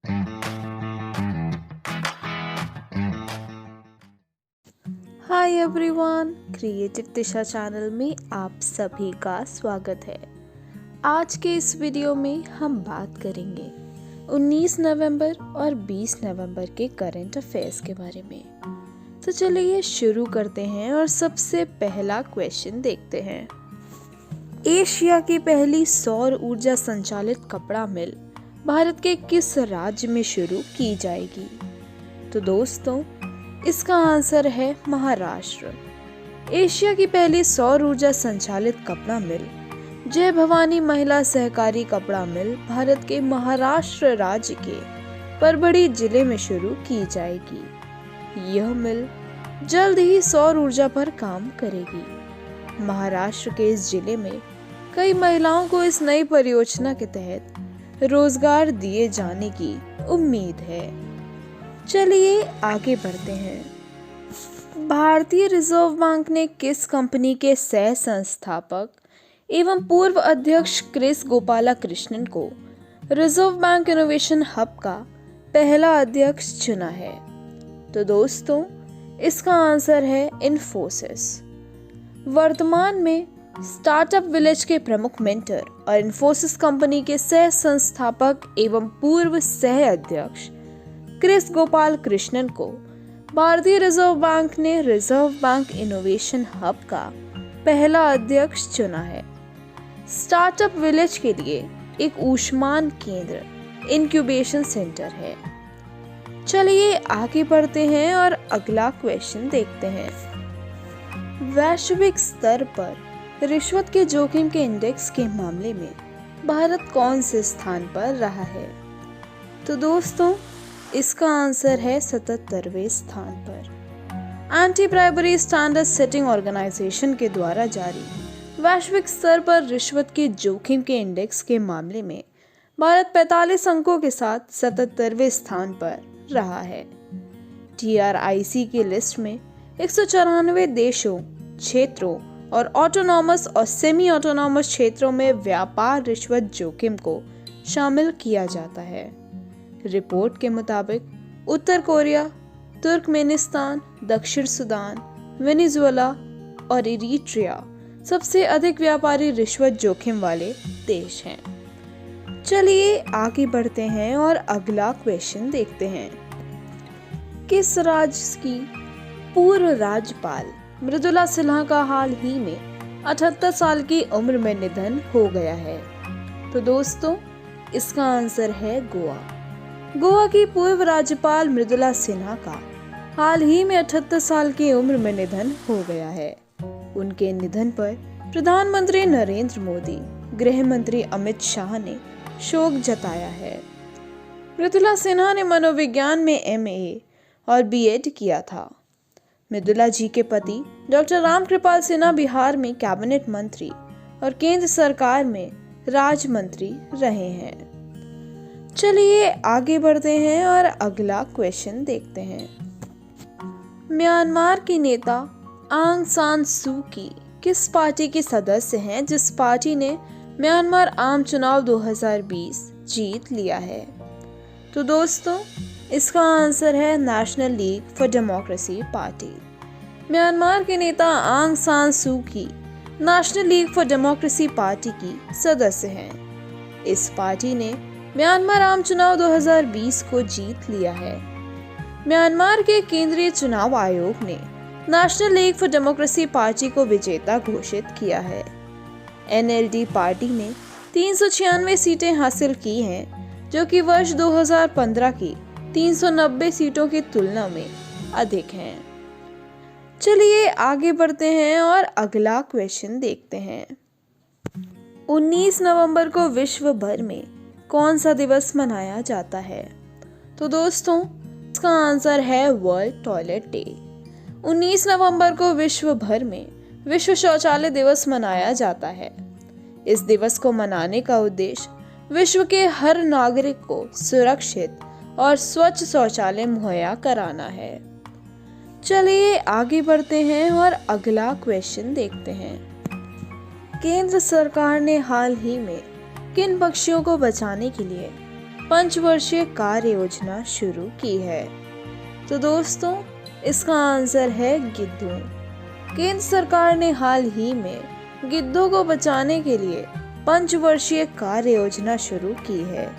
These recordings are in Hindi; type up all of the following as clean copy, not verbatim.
हाय एवरीवन, क्रिएटिव दिशा चैनल में आप सभी का स्वागत है। आज के इस वीडियो में हम बात करेंगे 19 नवंबर और 20 नवंबर के करंट अफेयर्स के बारे में। तो चलिए शुरू करते हैं और सबसे पहला क्वेश्चन देखते हैं। एशिया की पहली सौर ऊर्जा संचालित कपड़ा मिल भारत के किस राज्य में शुरू की जाएगी? तो दोस्तों, इसका आंसर है महाराष्ट्र। एशिया की पहली सौर ऊर्जा संचालित कपड़ा मिल जय भवानी महिला सहकारी कपड़ा मिल भारत के महाराष्ट्र राज्य के परभणी जिले में शुरू की जाएगी। यह मिल जल्द ही सौर ऊर्जा पर काम करेगी। महाराष्ट्र के इस जिले में कई महिलाओं को इस नई परियोजना के तहत रोजगार दिए जाने की उम्मीद है। चलिए आगे बढ़ते हैं। भारतीय रिजर्व बैंक ने किस कंपनी के सह संस्थापक एवं पूर्व अध्यक्ष क्रिस गोपालाकृष्णन को रिजर्व बैंक इनोवेशन हब का पहला अध्यक्ष चुना है? तो दोस्तों, इसका आंसर है इन्फोसिस। वर्तमान में स्टार्टअप विलेज के प्रमुख मेंटर और इन्फोसिस कंपनी के सह संस्थापक एवं पूर्व सह अध्यक्ष क्रिस गोपालाकृष्णन को भारतीय रिजर्व बैंक ने रिजर्व बैंक इनोवेशन हब का पहला अध्यक्ष चुना है। स्टार्टअप विलेज के लिए एक ऊष्मान केंद्र इंक्यूबेशन सेंटर है। चलिए आगे बढ़ते हैं और अगला क्वेश्चन देखते हैं। वैश्विक स्तर पर रिश्वत के जोखिम के इंडेक्स के मामले में भारत कौन से स्थान पर रहा है? तो दोस्तों, इसका आंसर है 77वें स्थान पर। Anti bribery standard setting organisation के द्वारा जारी वैश्विक स्तर पर रिश्वत के जोखिम के इंडेक्स के मामले में भारत 45 अंकों के साथ 77वें स्थान पर रहा है। TRIC की लिस्ट में 194 देशों, क्षेत्रों और ऑटोनॉमस और सेमी ऑटोनॉमस क्षेत्रों में व्यापार रिश्वत जोखिम को शामिल किया जाता है। रिपोर्ट के मुताबिक उत्तर कोरिया, तुर्कमेनिस्तान, दक्षिण सुदान, वेनेजुएला और इरिट्रिया सबसे अधिक व्यापारी रिश्वत जोखिम वाले देश हैं। चलिए आगे बढ़ते हैं और अगला क्वेश्चन देखते हैं। किस राज्य की पूर्व राज्यपाल मृदुला सिन्हा का हाल ही में 78 साल की उम्र में निधन हो गया है? तो दोस्तों, इसका आंसर है गोवा। गोवा की पूर्व राज्यपाल मृदुला सिन्हा का हाल ही में 78 साल की उम्र में निधन हो गया है। उनके निधन पर प्रधानमंत्री नरेंद्र मोदी, गृह मंत्री अमित शाह ने शोक जताया है। मृदुला सिन्हा ने मनोविज्ञान में MA और BEd किया था। मृदुला जी के पति डॉक्टर रामकृपाल सिन्हा बिहार में कैबिनेट मंत्री और केंद्र सरकार में राज्य मंत्री रहे हैं। चलिए आगे बढ़ते हैं और अगला क्वेश्चन देखते हैं। म्यांमार की नेता आंग सान सू की किस पार्टी के सदस्य हैं जिस पार्टी ने म्यांमार आम चुनाव 2020 जीत लिया है? तो दोस्तों, इसका आंसर है national league for democracy party. Myanmar के नेता आंग सान सू की national league for democracy party की सदस्य हैं। इस पार्टी ने म्यांमार आम चुनाव 2020 को जीत लिया है। म्यांमार के केंद्रीय चुनाव आयोग ने national league for democracy party को विजेता घोषित किया है। NLD पार्टी ने 396 सीटें हासिल की हैं, जो कि वर्ष 2015 की 390 सीटों की तुलना में अधिक हैं। चलिए आगे बढ़ते हैं और अगला क्वेश्चन देखते हैं। 19 नवंबर को विश्व भर में कौन सा दिवस मनाया जाता है? तो दोस्तों, इसका आंसर है वर्ल्ड टॉयलेट डे। 19 नवंबर को विश्व भर में विश्व शौचालय दिवस मनाया जाता है। इस दिवस को मनाने का उद्देश्य विश्व के हर नागरिक को सुरक्षित और स्वच्छ शौचालय मुहैया कराना है। चलिए आगे बढ़ते हैं और अगला क्वेश्चन देखते हैं। केंद्र सरकार ने हाल ही में किन पक्षियों को बचाने के लिए पंचवर्षीय कार्य योजना शुरू की है? तो दोस्तों, इसका आंसर है गिद्धों। केंद्र सरकार ने हाल ही में गिद्धों को बचाने के लिए पंचवर्षीय कार्य योजना शुरू की है।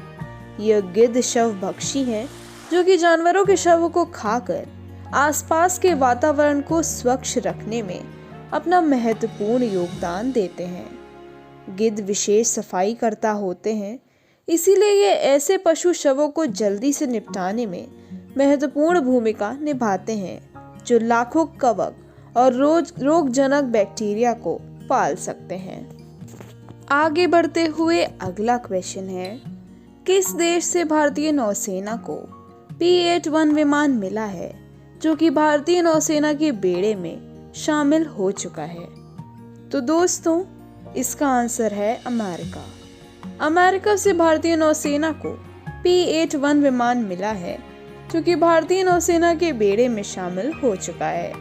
यह गिद्ध शवभक्षी हैं जो कि जानवरों के शवों को खाकर आसपास के वातावरण को स्वच्छ रखने में अपना महत्वपूर्ण योगदान देते हैं। गिद्ध विशेष सफाई करता होते हैं, इसीलिए ये ऐसे पशु शवों को जल्दी से निपटाने में महत्वपूर्ण भूमिका निभाते हैं जो लाखों कवक और रोगजनक बैक्टीरिया को पाल सकते हैं। आगे बढ़ते हुए अगला क्वेश्चन है, किस देश से भारतीय नौसेना को P-8 विमान मिला है जो कि भारतीय नौसेना के बेड़े में शामिल हो चुका है? तो दोस्तों, इसका आंसर है अमेरिका। अमेरिका से भारतीय नौसेना को P-8 विमान मिला है जो कि भारतीय नौसेना के बेड़े में शामिल हो चुका है।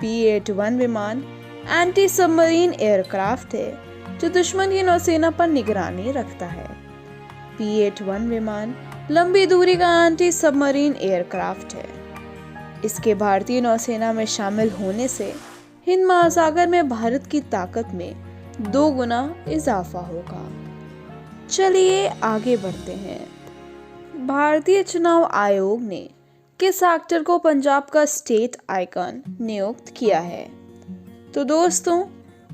P-8 विमान एंटी सबमरीन एयरक्राफ्ट है जो दुश्मन की नौसेना पर निगरानी रखता है। P-8 विमान लंबी दूरी का एंटी सबमरीन एयरक्राफ्ट है। इसके भारतीय नौसेना में शामिल होने से हिंद महासागर में भारत की ताकत में 2 गुना इजाफा होगा। चलिए आगे बढ़ते हैं। भारतीय चुनाव आयोग ने किस एक्टर को पंजाब का स्टेट आइकन नियुक्त किया है? तो दोस्तों,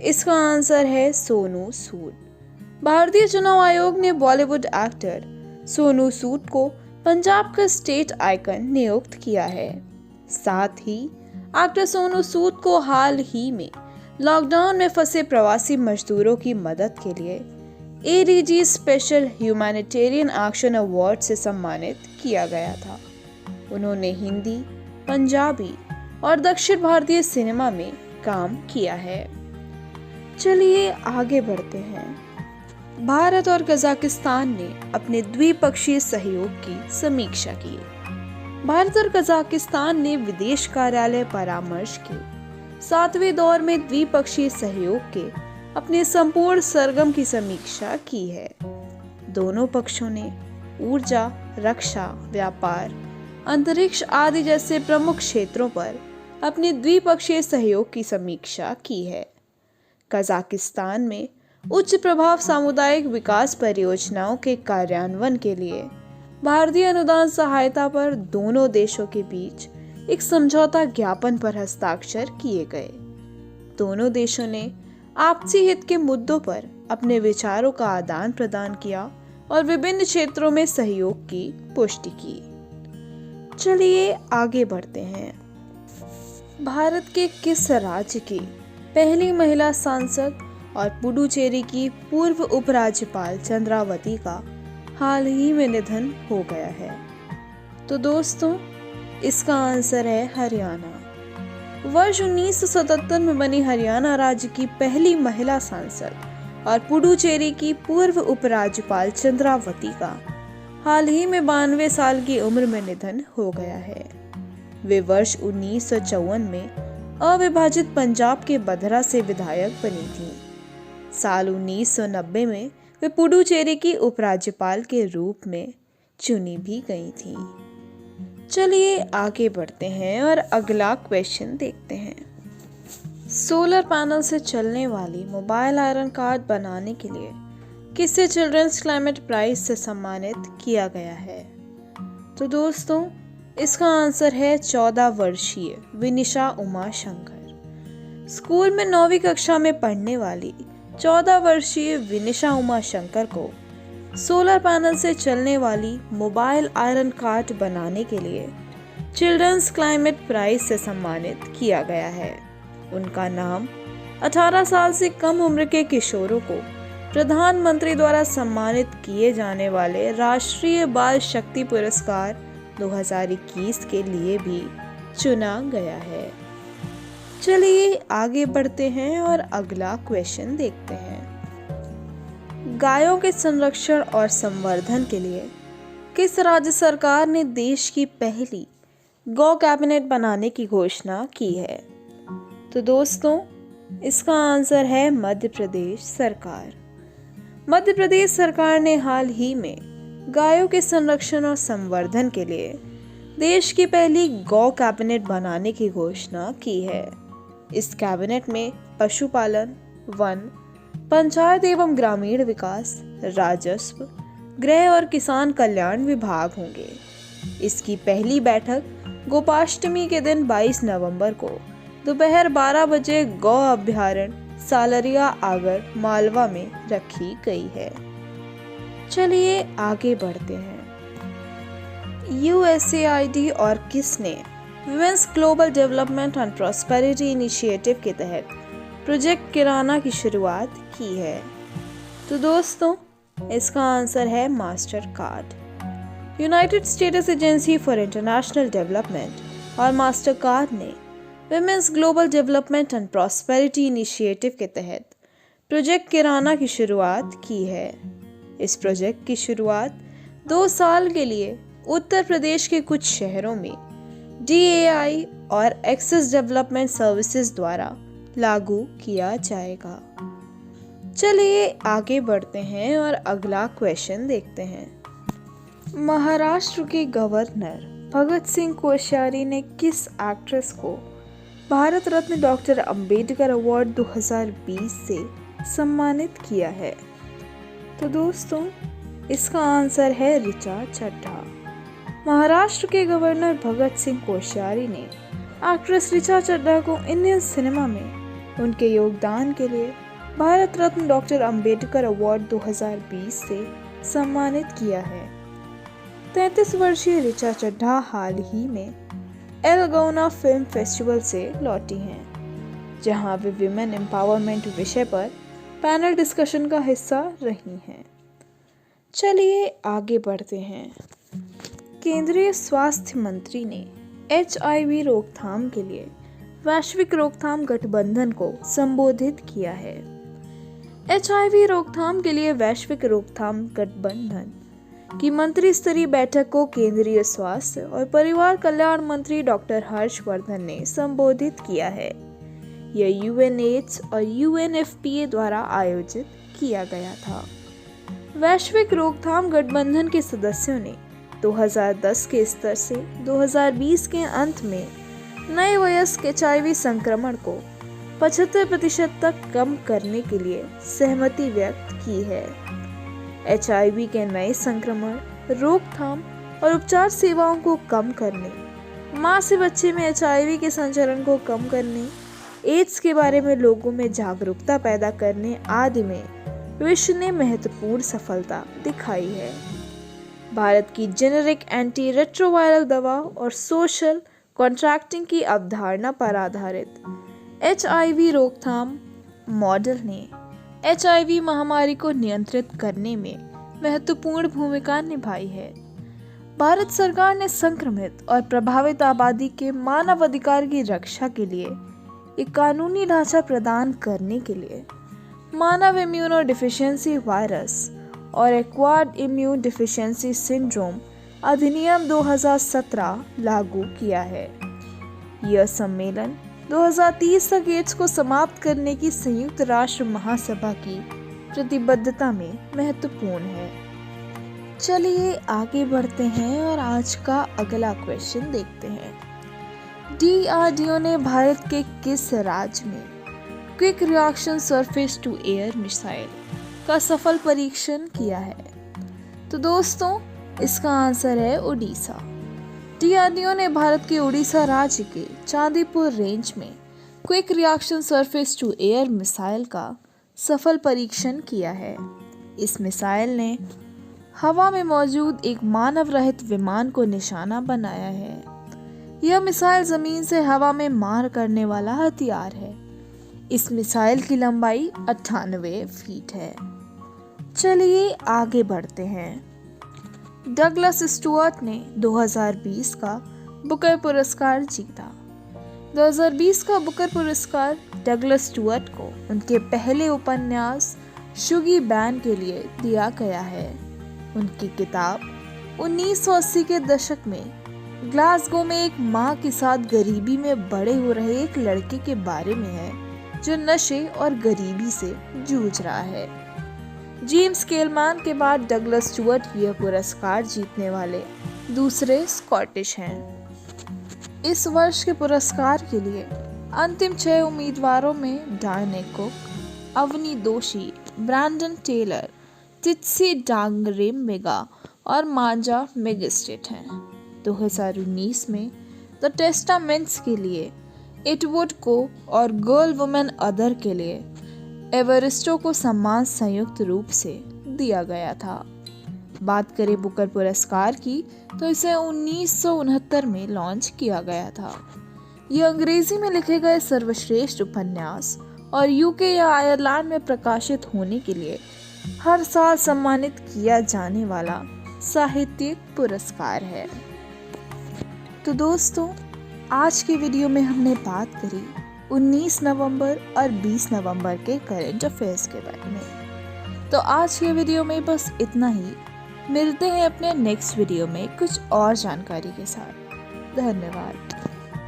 इसका आंसर है सोनू सूद। भारतीय चुनाव आयोग ने बॉलीवुड एक्टर सोनू सूद को पंजाब का स्टेट आइकन नियुक्त किया है। साथ ही एक्टर सोनू सूद को हाल ही में लॉकडाउन में फंसे प्रवासी मजदूरों की मदद के लिए ADG special humanitarian action award से सम्मानित किया गया था। उन्होंने हिंदी, पंजाबी और दक्षिण भारतीय सिनेमा में काम किया है। चलिए आगे बढ़ते हैं। भारत और कजाकिस्तान ने अपने द्विपक्षीय सहयोग की समीक्षा की। भारत और कजाकिस्तान ने विदेश कार्यालय परामर्श के 7वें दौर में द्विपक्षीय सहयोग के अपने संपूर्ण सरगम की समीक्षा की है। दोनों पक्षों ने ऊर्जा, रक्षा, व्यापार, अंतरिक्ष आदि जैसे प्रमुख क्षेत्रों पर अपने द्विपक्षीय सहयोग की समीक्षा की है। कजाकिस्तान में उच्च प्रभाव सामुदायिक विकास परियोजनाओं के कार्यान्वयन के लिए भारतीय अनुदान सहायता पर दोनों देशों के बीच एक समझौता ज्ञापन पर हस्ताक्षर किए गए। दोनों देशों ने आपसी हित के मुद्दों पर अपने विचारों का आदान प्रदान किया और विभिन्न क्षेत्रों में सहयोग की पुष्टि की। चलिए आगे बढ़ते हैं। भारत के किस राज्य की पहली महिला सांसद और पुडुचेरी की पूर्व उपराज्यपाल चंद्रावती का हाल ही में निधन हो गया है? तो दोस्तों, इसका आंसर है हरियाणा। वर्ष 1977 में बनी हरियाणा राज्य की पहली महिला सांसद और पुडुचेरी की पूर्व उपराज्यपाल चंद्रावती का हाल ही में 92 साल की उम्र में निधन हो गया है। वे वर्ष 1954 में अविभाजित पंजाब के बधरा से विधायक बनी थी। साल 1990 में वे पुडुचेरी की उपराज्यपाल के रूप में चुनी भी गई थी। चलिए आगे बढ़ते हैं और अगला क्वेश्चन देखते हैं। सोलर पैनल से चलने वाली मोबाइल आयरन कार्ड बनाने के लिए किसे चिल्ड्रंस क्लाइमेट प्राइज से सम्मानित किया गया है? तो दोस्तों, इसका आंसर है 14 वर्षीय विनिशा उमा शंकर। स्कूल में 9वीं कक्षा में पढ़ने वाली 14 वर्षीय विनिशा उमा शंकर को सोलर पैनल से चलने वाली मोबाइल आयरन कार्ड बनाने के लिए चिल्ड्रंस क्लाइमेट प्राइज से सम्मानित किया गया है। उनका नाम 18 साल से कम उम्र के किशोरों को प्रधानमंत्री द्वारा सम्मानित किए जाने वाले राष्ट्रीय बाल शक्ति पुरस्कार 2021 के लिए भी चुना गया है। चलिए आगे बढ़ते हैं और अगला क्वेश्चन देखते हैं। गायों के संरक्षण और संवर्धन के लिए किस राज्य सरकार ने देश की पहली गौ कैबिनेट बनाने की घोषणा की है? तो दोस्तों, इसका आंसर है मध्य प्रदेश सरकार। मध्य प्रदेश सरकार ने हाल ही में गायों के संरक्षण और संवर्धन के लिए देश की पहली गौ कैबिनेट बनाने की घोषणा की है। इस कैबिनेट में पशुपालन, वन, पंचायत एवं ग्रामीण विकास, राजस्व, गृह और किसान कल्याण विभाग होंगे। इसकी पहली बैठक गोपाष्टमी के दिन 22 नवंबर को दोपहर 12 बजे गौ अभ्यारण्य सालरिया आगर मालवा में रखी गई है। चलिए आगे बढ़ते हैं। USAID और किसने women's global development and prosperity initiative के तहत प्रोजेक्ट किराना की शुरुआत की है? तो दोस्तों, इसका आंसर है Mastercard. United States agency for international development और मास्टर कार्ड ने women's global development and prosperity initiative के तहत प्रोजेक्ट किराना की शुरुआत की है। इस प्रोजेक्ट की शुरुआत 2 साल के लिए उत्तर प्रदेश के कुछ शहरों में DAI और एक्सेस डेवलपमेंट सर्विसेज द्वारा लागू किया जाएगा। चलिए आगे बढ़ते हैं और अगला क्वेश्चन देखते हैं। महाराष्ट्र के गवर्नर भगत सिंह कोश्यारी ने किस एक्ट्रेस को भारत रत्न डॉक्टर अंबेडकर अवार्ड 2020 से सम्मानित किया है? तो दोस्तों, इसका आंसर है ऋचा चड्ढा। महाराष्ट्र के गवर्नर भगत सिंह कोश्यारी ने एक्ट्रेस ऋचा चड्ढा को इंडियन सिनेमा में उनके योगदान के लिए भारत रत्न डॉक्टर अंबेडकर अवार्ड 2020 से सम्मानित किया है। 33 वर्षीय ऋचा चड्ढा हाल ही में एलगौना फिल्म फेस्टिवल से लौटी हैं, जहां वे विमेन एम्पावरमेंट विषय पर पैनल डिस्कशन का हिस्सा रही हैं। चलिए आगे बढ़ते हैं। केंद्रीय स्वास्थ्य मंत्री ने HIV रोकथाम के लिए वैश्विक रोकथाम गठबंधन को संबोधित किया है। HIV रोकथाम के लिए वैश्विक रोकथाम गठबंधन की मंत्री स्तरीय बैठक को केंद्रीय स्वास्थ्य और परिवार कल्याण मंत्री डॉक्टर हर्षवर्धन ने संबोधित किया है। यह UNAIDS और UNFPA द्वारा आयोजित किया गया था। वैश्विक रोकथाम गठबंधन के सदस्यों ने 2010 के स्तर से 2020 के अंत में नए वयस्क HIV संक्रमण को 75% तक कम करने के लिए सहमति व्यक्त की है। HIV के नए संक्रमण, रोकथाम और उपचार सेवाओं को कम करने, माँ से बच्चे में HIV के संचरण को कम करने, एड्स के बारे में लोगों में जागरूकता पैदा करने आदि में विश्व ने महत्वपूर्ण सफलता दिखाई है। भारत की जेनेरिक एंटी रेट्रोवायरल दवा और सोशल कॉन्ट्रैक्टिंग की अवधारणा पर आधारित HIV रोकथाम मॉडल ने HIV महामारी को नियंत्रित करने में महत्वपूर्ण भूमिका निभाई है। भारत सरकार ने संक्रमित और प्रभावित आबादी के मानव अधिकार की रक्षा के लिए एक कानूनी ढांचा प्रदान करने के लिए मानव इम्यूनो डिफिशियंसी वायरस और एक्वायर्ड इम्यून डिफिशियंसी सिंड्रोम अधिनियम 2017 लागू किया है। यह सम्मेलन 2030 तक एड्स को समाप्त करने की संयुक्त राष्ट्र महासभा की प्रतिबद्धता में महत्वपूर्ण है। चलिए आगे बढ़ते हैं और आज का अगला क्वेश्चन देखते हैं। DRDO ने भारत के किस राज्य में quick reaction surface to air missile का सफल परीक्षण किया है? तो दोस्तों, इसका आंसर है उड़ीसा। DRDO ने भारत के उड़ीसा राज्य के चांदीपुर रेंज में quick reaction surface to air missile का सफल परीक्षण किया है। इस मिसाइल ने हवा में मौजूद एक मानव रहित विमान को निशाना बनाया है। यह मिसाइल जमीन से हवा में मार करने वाला हथियार है। इस मिसाइल की लंबाई 98 फीट है। चलिए आगे बढ़ते हैं। डगलस स्टुअर्ट ने 2020 का बुकर पुरस्कार जीता। 2020 का बुकर पुरस्कार डगलस स्टुअर्ट को उनके पहले उपन्यास शुगी बैन के लिए दिया गया है। उनकी किताब 1980 के दशक में ग्लासगो में एक माँ के साथ गरीबी में बड़े हो रहे एक लड़के के बारे में है जो नशे और गरीबी से जूझ रहा है। जेम्स केलमान के बाद डगलस स्टुअर्ट यह पुरस्कार जीतने वाले दूसरे स्कॉटिश हैं। इस वर्ष के पुरस्कार के लिए अंतिम 6 उम्मीदवारों में डायने कुक, अवनी दोषी, ब्रैंडन टेलर, टिट्सी डांगरेम्बेगा और मांजा मेगिस्टेट हैं। 2019 में द टेस्टामेंट्स के लिए एटवुड को और गर्ल वुमेन अदर के लिए एवरिस्टो को सम्मान संयुक्त रूप से दिया गया था। बात करें बुकर पुरस्कार की तो इसे 1969 में लॉन्च किया गया था। यह अंग्रेजी में लिखे गए सर्वश्रेष्ठ उपन्यास और यूके या आयरलैंड में प्रकाशित होने के लिए हर साल सम्मानित किया जाने वाला साहित्यिक पुरस्कार है। तो दोस्तों, आज की वीडियो में हमने बात करी 19 नवंबर और 20 नवंबर के करंट अफेयर्स के बारे में। तो आज के वीडियो में बस इतना ही। मिलते हैं अपने नेक्स्ट वीडियो में कुछ और जानकारी के साथ। धन्यवाद।